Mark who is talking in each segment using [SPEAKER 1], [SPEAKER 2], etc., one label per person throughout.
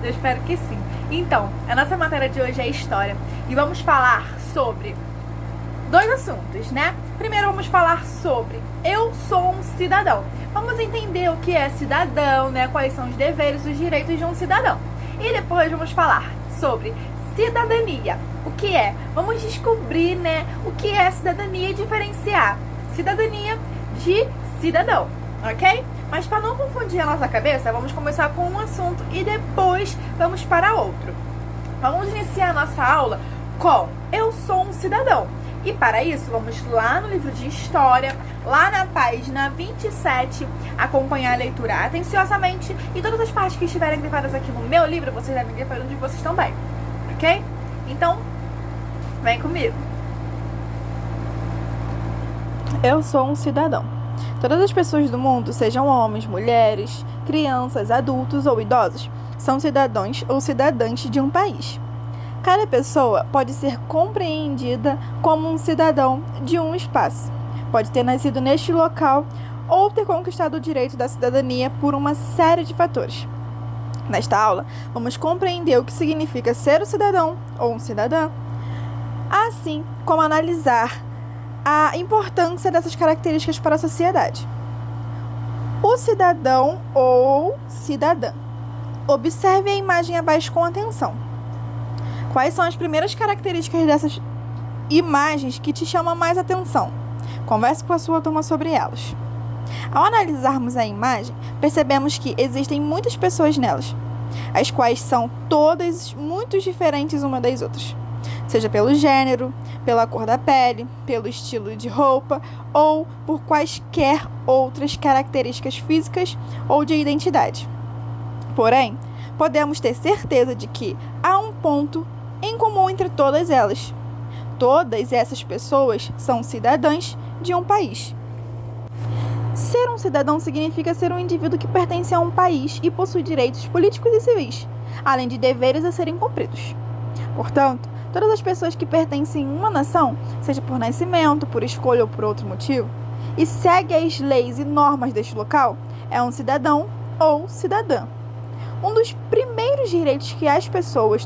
[SPEAKER 1] Eu espero que sim. Então, a nossa matéria de hoje é história e vamos falar sobre dois assuntos, né? Primeiro vamos falar sobre eu sou um cidadão. Vamos entender o que é cidadão, né? Quais são os deveres e os direitos de um cidadão. E depois vamos falar sobre cidadania. O que é? Vamos descobrir, né, o que é cidadania e diferenciar cidadania de cidadão, ok? Mas para não confundir a nossa cabeça, vamos começar com um assunto e depois vamos para outro. Vamos iniciar a nossa aula com eu sou um cidadão. E para isso, vamos lá no livro de História, lá na página 27, acompanhar a leitura atenciosamente. E todas as partes que estiverem grifadas aqui no meu livro, vocês devem grifar onde vocês também, ok? Então, vem comigo. Eu sou um cidadão. Todas as pessoas do mundo, sejam homens, mulheres, crianças, adultos ou idosos, são cidadãos ou cidadãs de um país. Cada pessoa pode ser compreendida como um cidadão de um espaço. Pode ter nascido neste local ou ter conquistado o direito da cidadania por uma série de fatores. Nesta aula, vamos compreender o que significa ser um cidadão ou um cidadã, assim como analisar a importância dessas características para a sociedade. O cidadão ou cidadã. Observe a imagem abaixo com atenção. Quais são as primeiras características dessas imagens que te chamam mais atenção? Converse com a sua turma sobre elas. Ao analisarmos a imagem, percebemos que existem muitas pessoas nelas, as quais são todas muito diferentes umas das outras, seja pelo gênero, pela cor da pele, pelo estilo de roupa ou por quaisquer outras características físicas ou de identidade. Porém, podemos ter certeza de que há um ponto em comum entre todas elas. Todas essas pessoas são cidadãs de um país. Ser um cidadão significa ser um indivíduo que pertence a um país e possui direitos políticos e civis, além de deveres a serem cumpridos. Portanto, todas as pessoas que pertencem a uma nação, seja por nascimento, por escolha ou por outro motivo, e segue as leis e normas deste local, é um cidadão ou cidadã. Um dos primeiros direitos que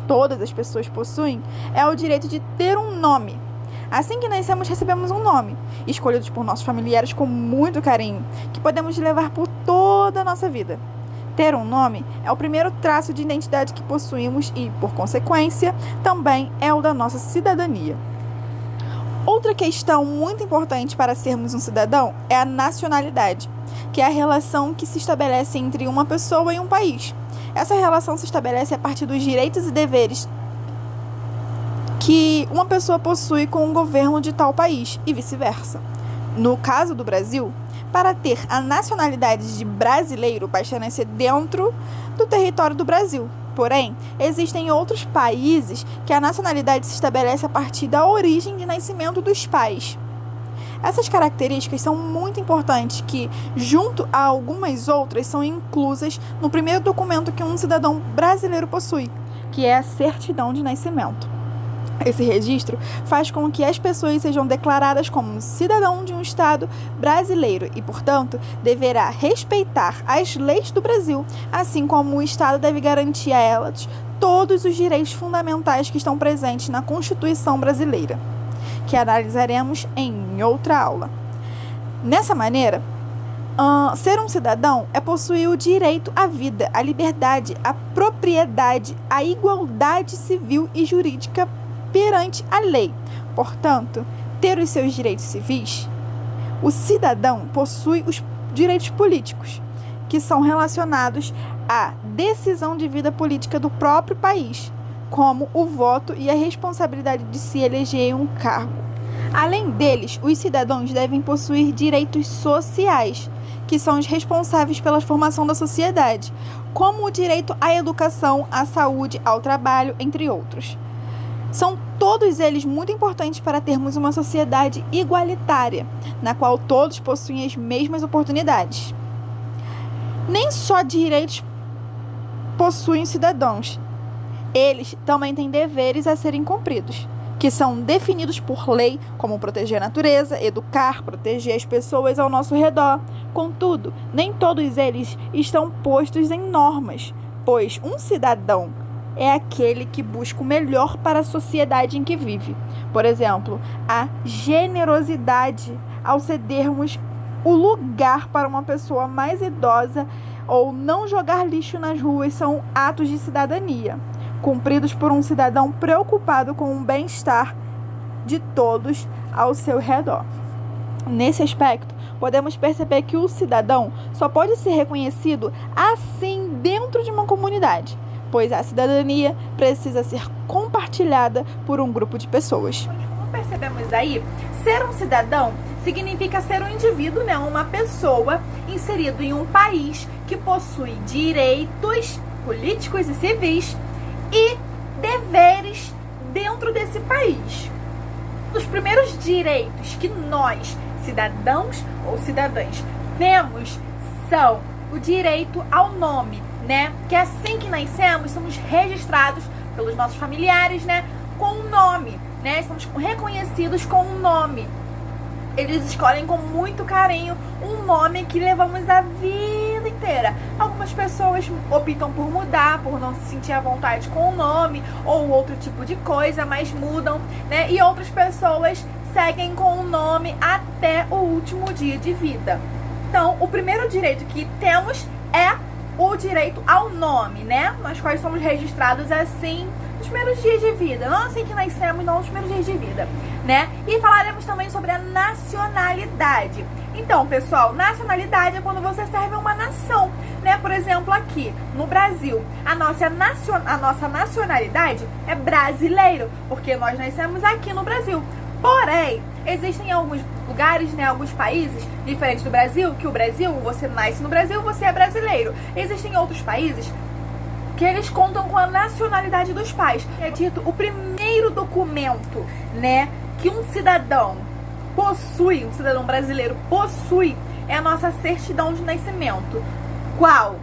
[SPEAKER 1] todas as pessoas possuem, é o direito de ter um nome. Assim que nascemos, recebemos um nome, escolhido por nossos familiares com muito carinho, que podemos levar por toda a nossa vida. Ter um nome é o primeiro traço de identidade que possuímos e, por consequência, também é o da nossa cidadania. Outra questão muito importante para sermos um cidadão é a nacionalidade, que é a relação que se estabelece entre uma pessoa e um país. Essa relação se estabelece a partir dos direitos e deveres que uma pessoa possui com o governo de tal país e vice-versa. No caso do Brasil, para ter a nacionalidade de brasileiro, basta nascer dentro do território do Brasil. Porém, existem outros países que a nacionalidade se estabelece a partir da origem de nascimento dos pais. Essas características são muito importantes que, junto a algumas outras, são inclusas no primeiro documento que um cidadão brasileiro possui, que é a certidão de nascimento. Esse registro faz com que as pessoas sejam declaradas como cidadão de um Estado brasileiro e, portanto, deverá respeitar as leis do Brasil, assim como o Estado deve garantir a elas todos os direitos fundamentais que estão presentes na Constituição brasileira, que analisaremos em outra aula. Nessa maneira, ser um cidadão é possuir o direito à vida, à liberdade, à propriedade, à igualdade civil e jurídica perante a lei. Portanto, ter os seus direitos civis. O cidadão possui os direitos políticos, que são relacionados à decisão de vida política do próprio país, como o voto e a responsabilidade de se eleger em um cargo. Além deles, os cidadãos devem possuir direitos sociais, que são os responsáveis pela formação da sociedade, como o direito à educação, à saúde, ao trabalho, entre outros. São todos eles muito importantes para termos uma sociedade igualitária, na qual todos possuem as mesmas oportunidades. Nem só direitos possuem os cidadãos, eles também têm deveres a serem cumpridos, que são definidos por lei, como proteger a natureza, educar, proteger as pessoas ao nosso redor. Contudo, nem todos eles estão postos em normas, pois um cidadão é aquele que busca o melhor para a sociedade em que vive. Por exemplo, a generosidade ao cedermos o lugar para uma pessoa mais idosa ou não jogar lixo nas ruas são atos de cidadania, cumpridos por um cidadão preocupado com o bem-estar de todos ao seu redor. Nesse aspecto, podemos perceber que o cidadão só pode ser reconhecido assim dentro de uma comunidade, pois a cidadania precisa ser compartilhada por um grupo de pessoas. Como percebemos aí, ser um cidadão significa ser um indivíduo, uma pessoa inserido em um país que possui direitos políticos e civis e deveres dentro desse país. Os primeiros direitos que nós, cidadãos ou cidadãs, temos são o direito ao nome, Que assim que nascemos, somos registrados pelos nossos familiares, com um nome, Somos reconhecidos com um nome. Eles escolhem com muito carinho um nome que levamos a vida inteira. Algumas pessoas optam por mudar, por não se sentir à vontade com o nome ou outro tipo de coisa, mas mudam, E outras pessoas seguem com o nome até o último dia de vida. Então, o primeiro direito que temos é o direito ao nome, Nós quais somos registrados assim nos primeiros dias de vida, não assim que nascemos, não nos primeiros dias de vida, E falaremos também sobre a nacionalidade. Então, pessoal, nacionalidade é quando você serve a uma nação, Por exemplo, aqui no Brasil, a nossa nacionalidade é brasileiro, porque nós nascemos aqui no Brasil. Porém, existem alguns lugares, alguns países diferentes do Brasil, que o Brasil, você nasce no Brasil, você é brasileiro. Existem outros países que eles contam com a nacionalidade dos pais. É dito o primeiro documento, que um cidadão possui, um cidadão brasileiro possui, é a nossa certidão de nascimento, qual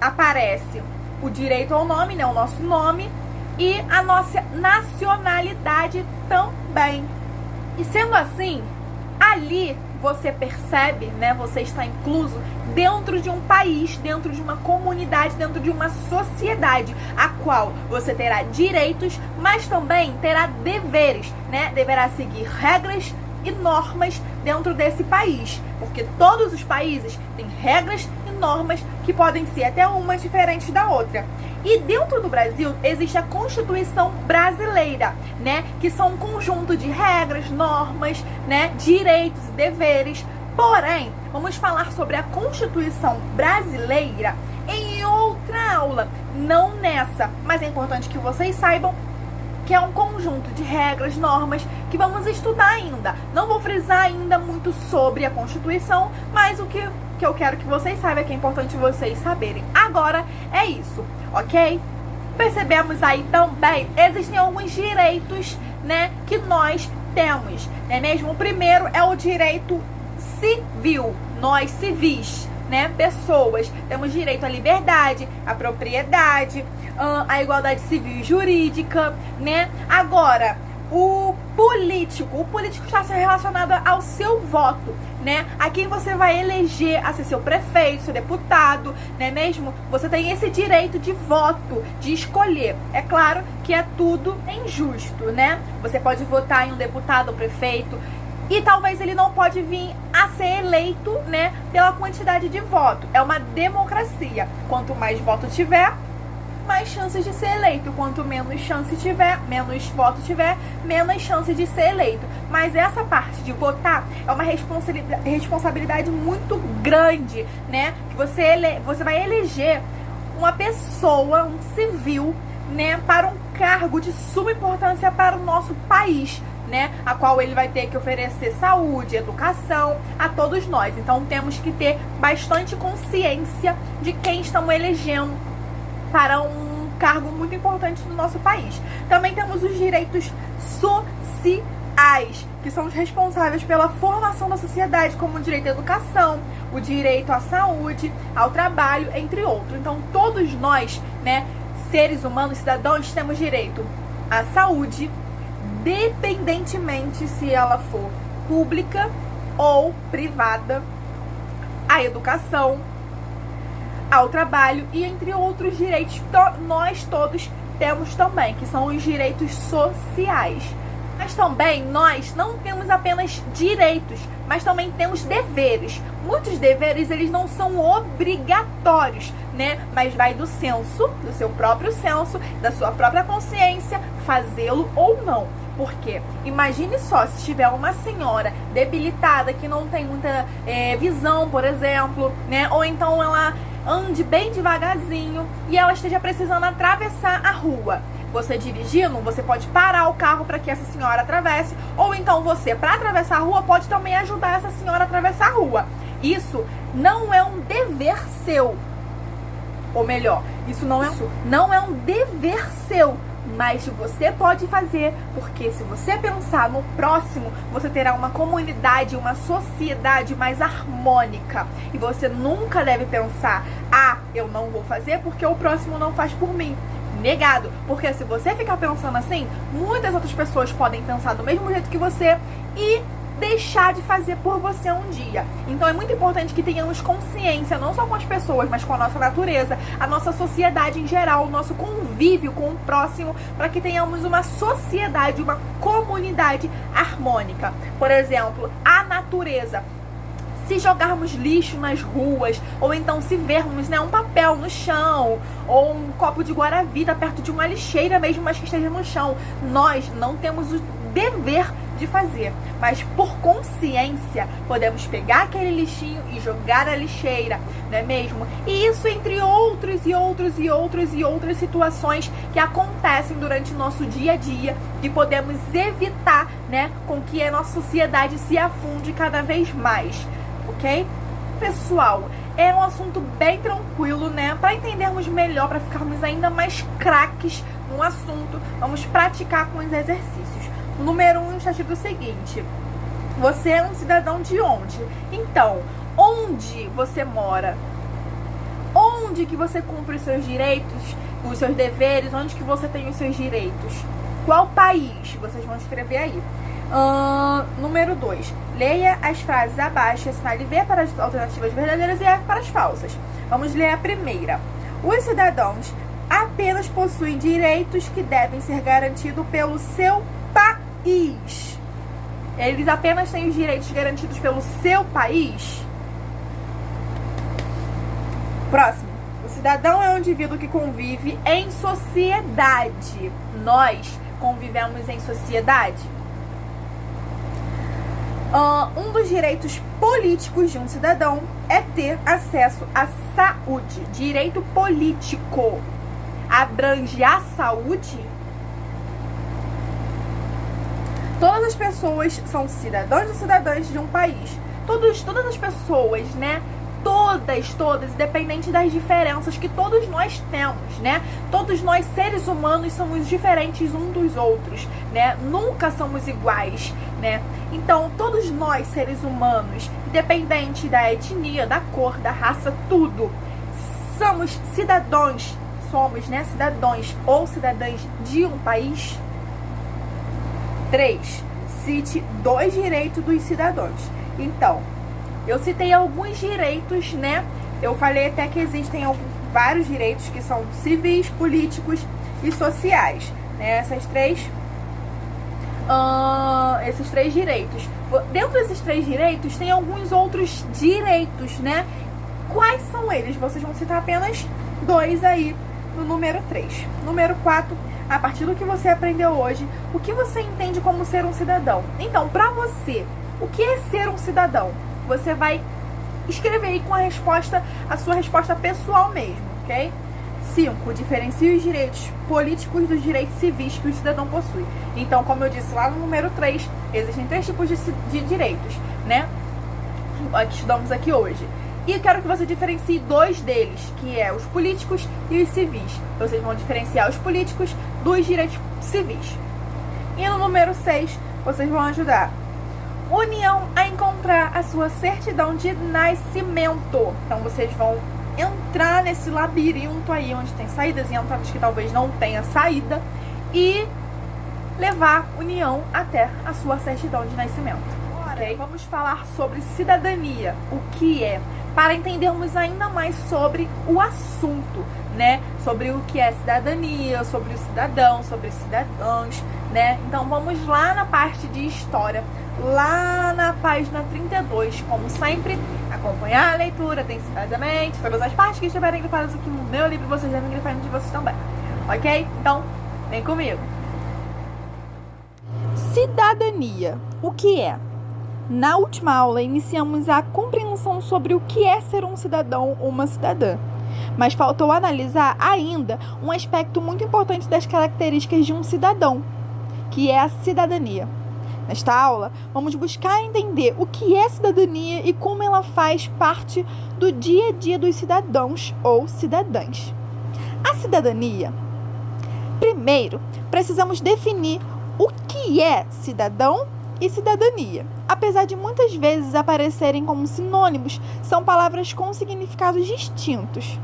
[SPEAKER 1] aparece o direito ao nome, o nosso nome, e a nossa nacionalidade também. E sendo assim, ali você percebe, você está incluso dentro de um país, dentro de uma comunidade, dentro de uma sociedade, a qual você terá direitos, mas também terá deveres, Deverá seguir regras e normas dentro desse país, porque todos os países têm regras e normas que podem ser até uma diferente da outra. E dentro do Brasil existe a Constituição Brasileira, que são um conjunto de regras, normas, direitos e deveres. Porém, vamos falar sobre a Constituição Brasileira em outra aula, não nessa, mas é importante que vocês saibam que é um conjunto de regras, normas que vamos estudar ainda. Não vou frisar ainda muito sobre a Constituição, mas o que eu quero que vocês saibam, que é importante vocês saberem agora, é isso, ok? Percebemos aí também, existem alguns direitos, que nós temos, mesmo? O primeiro é o direito civil, nós civis, pessoas, temos direito à liberdade, à propriedade, à igualdade civil e jurídica, Agora, o político está relacionado ao seu voto, A quem você vai eleger a ser seu prefeito, seu deputado, mesmo? Você tem esse direito de voto, de escolher. É claro que é tudo injusto, Você pode votar em um deputado ou prefeito e talvez ele não pode vir a ser eleito, pela quantidade de voto. É uma democracia. Quanto mais voto tiver, mais chances de ser eleito. Quanto menos chance tiver, menos voto tiver, menos chance de ser eleito. Mas essa parte de votar é uma responsabilidade muito grande, Que você vai eleger uma pessoa, um civil, para um cargo de suma importância para o nosso país, A qual ele vai ter que oferecer saúde, educação a todos nós. Então temos que ter bastante consciência de quem estamos elegendo para um cargo muito importante no nosso país. Também temos os direitos sociais, que são os responsáveis pela formação da sociedade, como o direito à educação, o direito à saúde, ao trabalho, entre outros. Então todos nós, seres humanos, cidadãos, temos direito à saúde, dependentemente se ela for pública ou privada, à educação, ao trabalho e entre outros direitos que nós todos temos também, que são os direitos sociais. Mas também nós não temos apenas direitos, mas também temos deveres. Muitos deveres, eles não são obrigatórios, né? Mas vai do senso, do seu próprio senso, da sua própria consciência, fazê-lo ou não. Por quê? Imagine só se tiver uma senhora debilitada que não tem muita visão, por exemplo, né? Ou então ela ande bem devagarzinho e ela esteja precisando atravessar a rua. Você dirigindo, você pode parar o carro para que essa senhora atravesse, ou então você, para atravessar a rua, pode também ajudar essa senhora a atravessar a rua. Isso não é um dever seu. Ou melhor, isso não é um dever seu, mas você pode fazer, porque se você pensar no próximo, você terá uma comunidade, uma sociedade mais harmônica. E você nunca deve pensar, eu não vou fazer porque o próximo não faz por mim. Negado, porque se você ficar pensando assim, muitas outras pessoas podem pensar do mesmo jeito que você e deixar de fazer por você um dia. Então é muito importante que tenhamos consciência, não só com as pessoas, mas com a nossa natureza, a nossa sociedade em geral, o nosso convívio com o próximo, para que tenhamos uma sociedade, uma comunidade harmônica. Por exemplo, a natureza. Se jogarmos lixo nas ruas, ou então se vermos, né, um papel no chão, ou um copo de guaravita perto de uma lixeira mesmo, mas que esteja no chão, nós não temos o dever de fazer, mas por consciência podemos pegar aquele lixinho e jogar na lixeira, não é mesmo? E isso entre outras situações que acontecem durante o nosso dia a dia e podemos evitar, né, com que a nossa sociedade se afunde cada vez mais. Ok? Pessoal, é um assunto bem tranquilo, né? Para entendermos melhor, para ficarmos ainda mais craques no assunto, vamos praticar com os exercícios. O número 1 está escrito o seguinte: você é um cidadão de onde? Então, onde você mora? Onde que você cumpre os seus direitos, os seus deveres? Onde que você tem os seus direitos? Qual país? Vocês vão escrever aí. Número 2. Leia as frases abaixo, assinale V para as alternativas verdadeiras e F para as falsas. Vamos ler a primeira. Os cidadãos apenas possuem direitos que devem ser garantidos pelo seu país. Eles apenas têm os direitos garantidos pelo seu país? Próximo. O cidadão é um indivíduo que convive em sociedade. Nós convivemos em sociedade? Um dos direitos políticos de um cidadão é ter acesso à saúde. Direito político abrange a saúde? Todas as pessoas são cidadãos e cidadãs de um país. Todas as pessoas, né? Todas, independente das diferenças que todos nós temos, né? Todos nós, seres humanos, somos diferentes uns dos outros, né? Nunca somos iguais, né? Então, todos nós, seres humanos, independente da etnia, da cor, da raça, tudo, somos cidadãos, né? Cidadãos ou cidadãs de um país. 3. Cite 2 direitos dos cidadãos. Então, eu citei alguns direitos, né? Eu falei até que existem vários direitos que são civis, políticos e sociais, né? Esses três direitos. Dentro desses 3 direitos, tem alguns outros direitos, né? Quais são eles? Vocês vão citar apenas 2 aí no número 3. Número 4, a partir do que você aprendeu hoje, o que você entende como ser um cidadão? Então, pra você, o que é ser um cidadão? Você vai escrever aí com a sua resposta pessoal mesmo, ok? 5. Diferencie os direitos políticos dos direitos civis que o cidadão possui. Então, como eu disse lá no número 3, existem 3 tipos de direitos, né? Que estudamos aqui hoje. E eu quero que você diferencie 2 deles, que é os políticos e os civis. Vocês vão diferenciar os políticos dos direitos civis. E no número 6, vocês vão ajudar União a encontrar a sua certidão de nascimento. Então, vocês vão entrar nesse labirinto aí, onde tem saídas e entradas que talvez não tenha saída, e levar União até a sua certidão de nascimento. Agora, vamos falar sobre cidadania. O que é? para entendermos ainda mais sobre o assunto, né? Sobre o que é cidadania, sobre o cidadão, sobre os cidadãos, né? Então vamos lá na parte de história, lá na página 32, como sempre, acompanhar a leitura atenciosamente, todas as partes que estiverem grifadas aqui no meu livro, vocês devem grifar no de vocês também, ok? Então, vem comigo. Cidadania, o que é? Na última aula, iniciamos a compreensão sobre o que é ser um cidadão ou uma cidadã. Mas faltou analisar ainda um aspecto muito importante das características de um cidadão, que é a cidadania. Nesta aula, vamos buscar entender o que é cidadania e como ela faz parte do dia a dia dos cidadãos ou cidadãs. A cidadania. Primeiro, precisamos definir o que é cidadão e cidadania. Apesar de muitas vezes aparecerem como sinônimos, são palavras com significados distintos.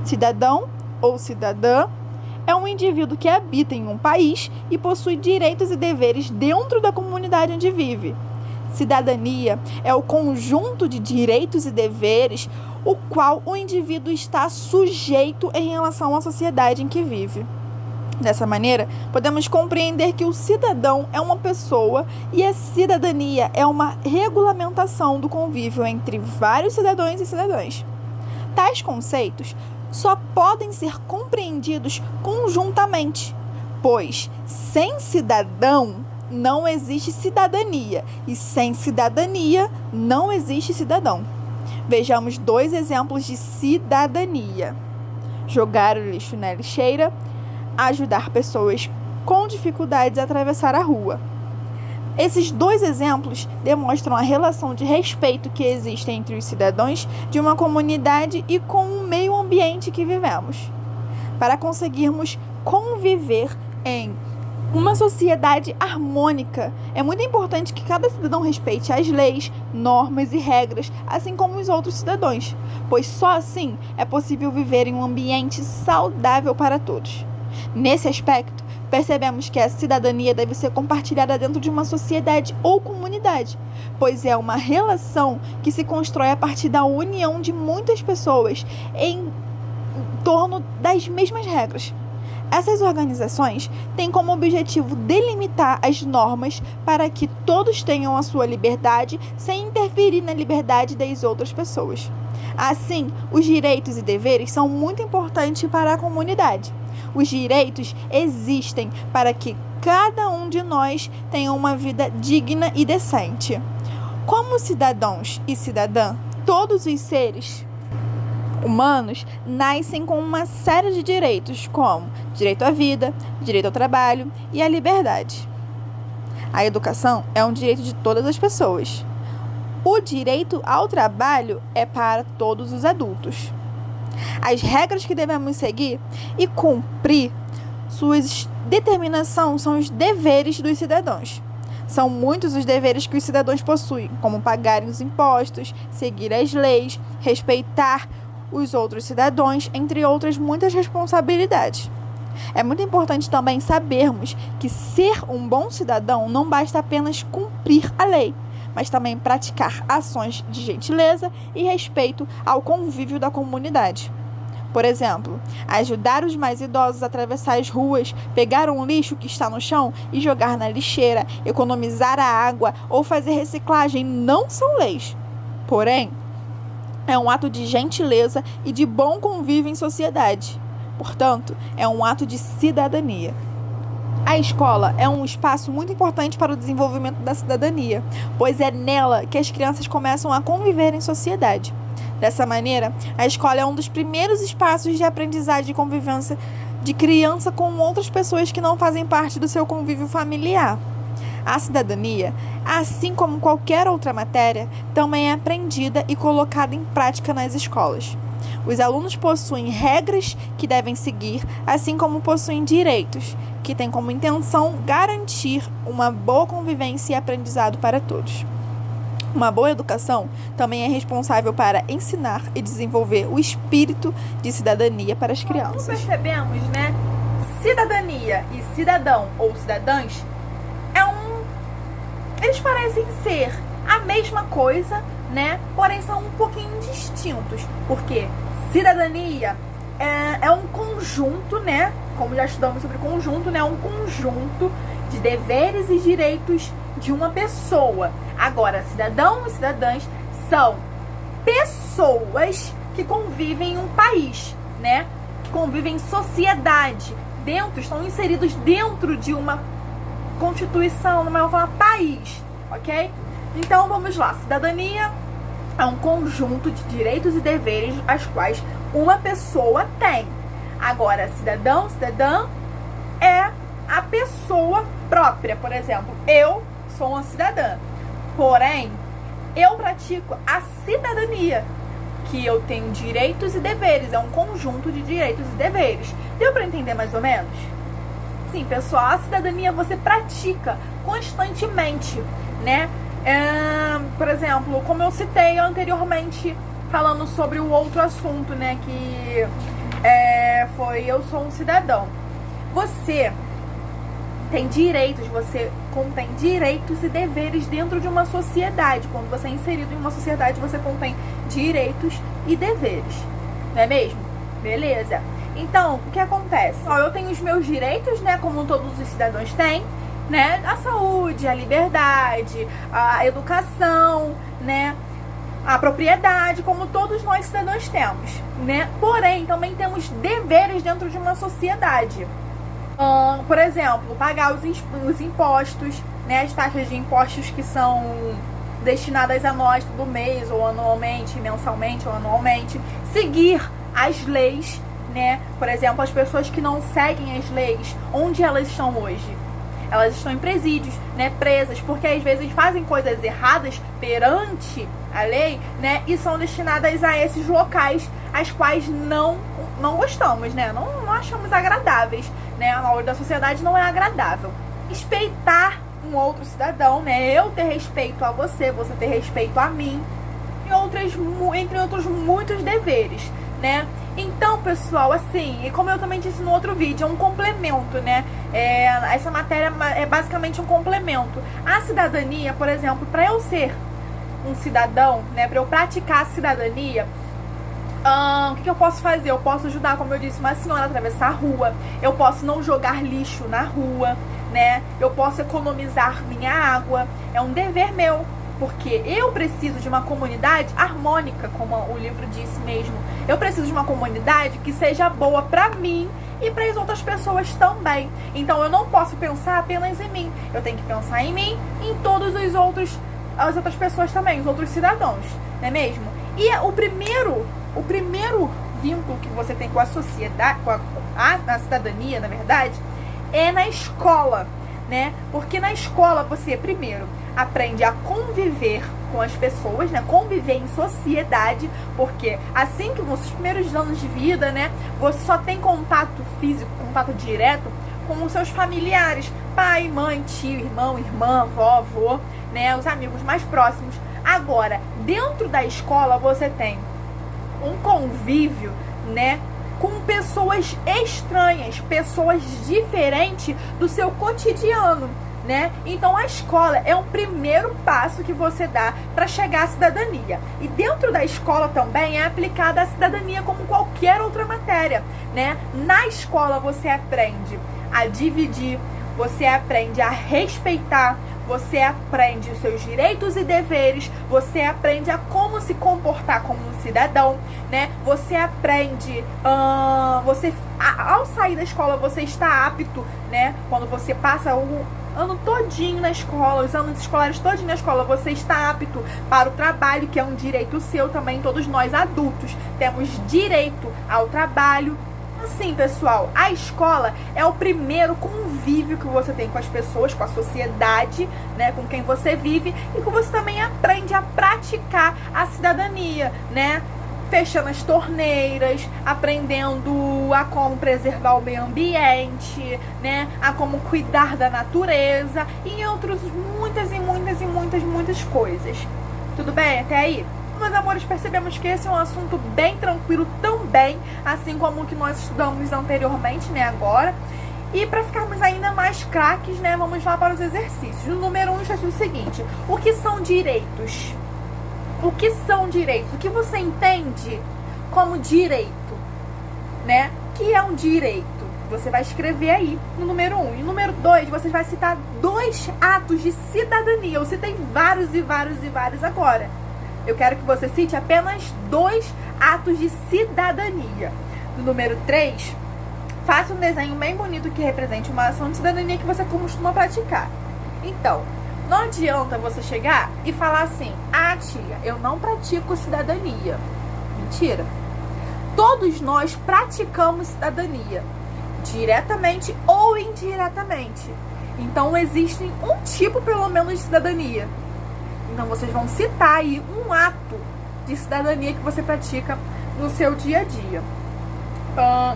[SPEAKER 1] Cidadão ou cidadã é um indivíduo que habita em um país e possui direitos e deveres dentro da comunidade onde vive. Cidadania é o conjunto de direitos e deveres o qual o indivíduo está sujeito em relação à sociedade em que vive. Dessa maneira, podemos compreender que o cidadão é uma pessoa e a cidadania é uma regulamentação do convívio entre vários cidadãos e cidadãs. Tais conceitos só podem ser compreendidos conjuntamente, pois sem cidadão não existe cidadania e sem cidadania não existe cidadão. Vejamos dois exemplos de cidadania: jogar o lixo na lixeira, ajudar pessoas com dificuldades a atravessar a rua. Esses dois exemplos demonstram a relação de respeito que existe entre os cidadãos de uma comunidade e com o meio ambiente que vivemos. Para conseguirmos conviver em uma sociedade harmônica, é muito importante que cada cidadão respeite as leis, normas e regras, assim como os outros cidadãos, pois só assim é possível viver em um ambiente saudável para todos. Nesse aspecto, percebemos que a cidadania deve ser compartilhada dentro de uma sociedade ou comunidade, pois é uma relação que se constrói a partir da união de muitas pessoas em torno das mesmas regras. Essas organizações têm como objetivo delimitar as normas para que todos tenham a sua liberdade sem interferir na liberdade das outras pessoas. Assim, os direitos e deveres são muito importantes para a comunidade. Os direitos existem para que cada um de nós tenha uma vida digna e decente. Como cidadãos e cidadã, todos os seres humanos nascem com uma série de direitos, como direito à vida, direito ao trabalho e à liberdade. A educação é um direito de todas as pessoas. O direito ao trabalho é para todos os adultos. As regras que devemos seguir e cumprir suas determinações são os deveres dos cidadãos. São muitos os deveres que os cidadãos possuem, como pagarem os impostos, seguir as leis, respeitar os outros cidadãos, entre outras muitas responsabilidades. É muito importante também sabermos que ser um bom cidadão não basta apenas cumprir a lei, mas também praticar ações de gentileza e respeito ao convívio da comunidade. Por exemplo, ajudar os mais idosos a atravessar as ruas, pegar um lixo que está no chão e jogar na lixeira, economizar a água ou fazer reciclagem não são leis. Porém, é um ato de gentileza e de bom convívio em sociedade. Portanto, é um ato de cidadania. A escola é um espaço muito importante para o desenvolvimento da cidadania, pois é nela que as crianças começam a conviver em sociedade. Dessa maneira, a escola é um dos primeiros espaços de aprendizagem e convivência de criança com outras pessoas que não fazem parte do seu convívio familiar. A cidadania, assim como qualquer outra matéria, também é aprendida e colocada em prática nas escolas. Os alunos possuem regras que devem seguir, assim como possuem direitos, que têm como intenção garantir uma boa convivência e aprendizado para todos. Uma boa educação também é responsável para ensinar e desenvolver o espírito de cidadania para as crianças. Como percebemos, né? Cidadania e cidadão ou cidadãs eles parecem ser a mesma coisa, né? Porém são um pouquinho distintos, porque cidadania é um conjunto, né? Como já estudamos sobre conjunto, né? Um conjunto de deveres e direitos de uma pessoa. Agora, cidadão e cidadãs são pessoas que convivem em um país, né? Que convivem em sociedade, estão inseridos dentro de uma constituição, numa forma país, ok? Então vamos lá, cidadania é um conjunto de direitos e deveres as quais uma pessoa tem. Agora, cidadão, cidadã é a pessoa própria. Por exemplo, eu sou uma cidadã, porém eu pratico a cidadania, que eu tenho direitos e deveres, é um conjunto de direitos e deveres. Deu para entender mais ou menos? Sim, pessoal, a cidadania você pratica constantemente, né? Por exemplo, como eu citei anteriormente, falando sobre o outro assunto, né? Que foi eu sou um cidadão. Você tem direitos, você contém direitos e deveres dentro de uma sociedade. Quando você é inserido em uma sociedade, você contém direitos e deveres. Não é mesmo? Beleza. Então, o que acontece? Eu tenho os meus direitos, né? Como todos os cidadãos têm, né? A saúde, a liberdade, a educação, né? A propriedade, como todos nós cidadãos temos, né? Porém, também temos deveres dentro de uma sociedade. Por exemplo, pagar os impostos, né? As taxas de impostos que são destinadas a nós todo mês, ou anualmente, mensalmente ou anualmente. Seguir as leis, né? Por exemplo, as pessoas que não seguem as leis, onde elas estão hoje? Elas estão em presídios, né? Presas, porque às vezes fazem coisas erradas perante a lei, né? E são destinadas a esses locais, as quais não gostamos, né? Não achamos agradáveis, né? A olho da sociedade não é agradável. Respeitar um outro cidadão, né? Eu ter respeito a você, você ter respeito a mim, entre outros muitos deveres, né? Então, pessoal, assim, e como eu também disse no outro vídeo, é um complemento, né? Essa matéria é basicamente um complemento. A cidadania, por exemplo, para eu ser um cidadão, né? Para eu praticar a cidadania, o que eu posso fazer? Eu posso ajudar, como eu disse, uma senhora a atravessar a rua. Eu posso não jogar lixo na rua, né? Eu posso economizar minha água. É um dever meu. Porque eu preciso de uma comunidade harmônica, como o livro disse mesmo. Eu preciso de uma comunidade que seja boa pra mim e para as outras pessoas também. Então eu não posso pensar apenas em mim. Eu tenho que pensar em mim e em todos as outras pessoas também, os outros cidadãos, não é mesmo? E o primeiro vínculo que você tem com a sociedade, com a cidadania, na verdade, é na escola, né? Porque na escola você, primeiro, aprende a conviver com as pessoas, né? Conviver em sociedade, porque assim que nos primeiros anos de vida, né? Você só tem contato físico, contato direto com os seus familiares, pai, mãe, tio, irmão, irmã, avó, avô, né? Os amigos mais próximos. Agora, dentro da escola você tem um convívio, né? Com pessoas estranhas, pessoas diferentes do seu cotidiano, né? Então a escola é um primeiro passo que você dá para chegar à cidadania. E dentro da escola também é aplicada a cidadania como qualquer outra matéria, né? Na escola você aprende a dividir, você aprende a respeitar, você aprende os seus direitos e deveres, você aprende a como se comportar como um cidadão, né? Você aprende, ao sair da escola você está apto, né? Quando você passa o ano todinho na escola, os anos escolares todinho na escola, você está apto para o trabalho, que é um direito seu também. Todos nós adultos temos direito ao trabalho. Assim, pessoal, a escola é o primeiro convívio que você tem com as pessoas, com a sociedade, né, com quem você vive, e que você também aprende a praticar a cidadania, né? Fechando as torneiras, aprendendo a como preservar o meio ambiente, né? A como cuidar da natureza e outras muitas coisas. Tudo bem até aí? Meus amores, percebemos que esse é um assunto bem tranquilo também, assim como o que nós estudamos anteriormente, né, agora. E para ficarmos ainda mais craques, né, vamos lá para os exercícios. No número 1 está o seguinte: o que são direitos? o que são direitos, o que você entende como direito, né? O que é um direito? Você vai escrever aí no número 1. E no número 2, você vai citar 2 atos de cidadania. Eu citei vários e vários e vários agora. Eu quero que você cite apenas 2 atos de cidadania. No número 3, faça um desenho bem bonito que represente uma ação de cidadania que você costuma praticar. Então, não adianta você chegar e falar assim: ah, tia, eu não pratico cidadania. Mentira. Todos nós praticamos cidadania, diretamente ou indiretamente. Então, existe um tipo, pelo menos, de cidadania. Então, vocês vão citar aí um ato de cidadania que você pratica no seu dia a dia.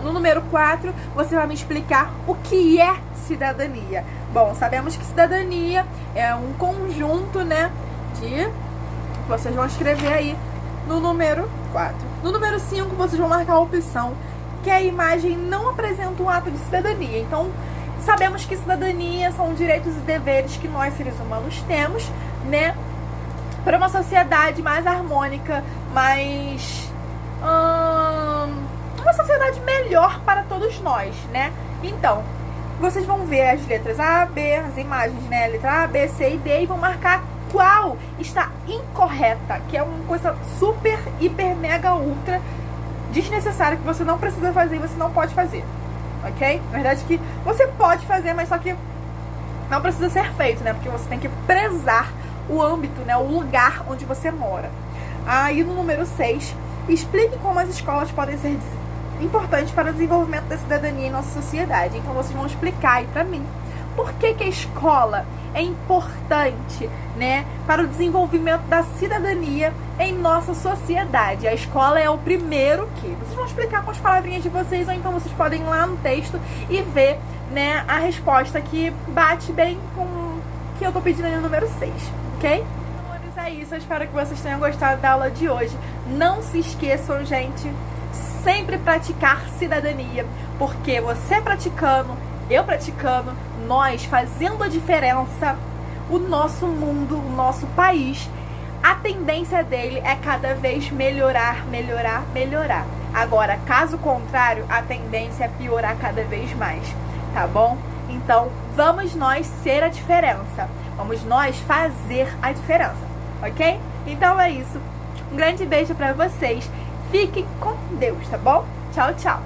[SPEAKER 1] No número 4, você vai me explicar o que é cidadania. Bom, sabemos que cidadania é um conjunto, né, de... Vocês vão escrever aí no número 4. No número 5, vocês vão marcar a opção que a imagem não apresenta um ato de cidadania. Então, sabemos que cidadania são direitos e deveres que nós, seres humanos, temos, né, para uma sociedade mais harmônica, mais... uma sociedade melhor para todos nós, né? Então, vocês vão ver as letras A, B, as imagens, né? Letra A, B, C e D, e vão marcar qual está incorreta, que é uma coisa super, hiper, mega, ultra desnecessária, que você não precisa fazer e você não pode fazer, ok? Na verdade que você pode fazer, mas só que não precisa ser feito, né? Porque você tem que prezar o âmbito, né? O lugar onde você mora. Aí no número 6, explique como as escolas podem ser importantes para o desenvolvimento da cidadania em nossa sociedade. Então vocês vão explicar aí pra mim por que a escola é importante, né, para o desenvolvimento da cidadania em nossa sociedade. A escola é o primeiro que... Vocês vão explicar com as palavrinhas de vocês, ou então vocês podem ir lá no texto e ver, né, a resposta que bate bem com o que eu tô pedindo aí no número 6, ok? Então é isso, eu espero que vocês tenham gostado da aula de hoje. Não se esqueçam, gente, sempre praticar cidadania, porque você praticando, eu praticando, nós fazendo a diferença, o nosso mundo, o nosso país, a tendência dele é cada vez melhorar, melhorar, melhorar. Agora, caso contrário, a tendência é piorar cada vez mais, tá bom? Então, vamos nós ser a diferença, vamos nós fazer a diferença, ok? Então é isso, um grande beijo pra vocês. Fiquem com Deus, tá bom? Tchau, tchau.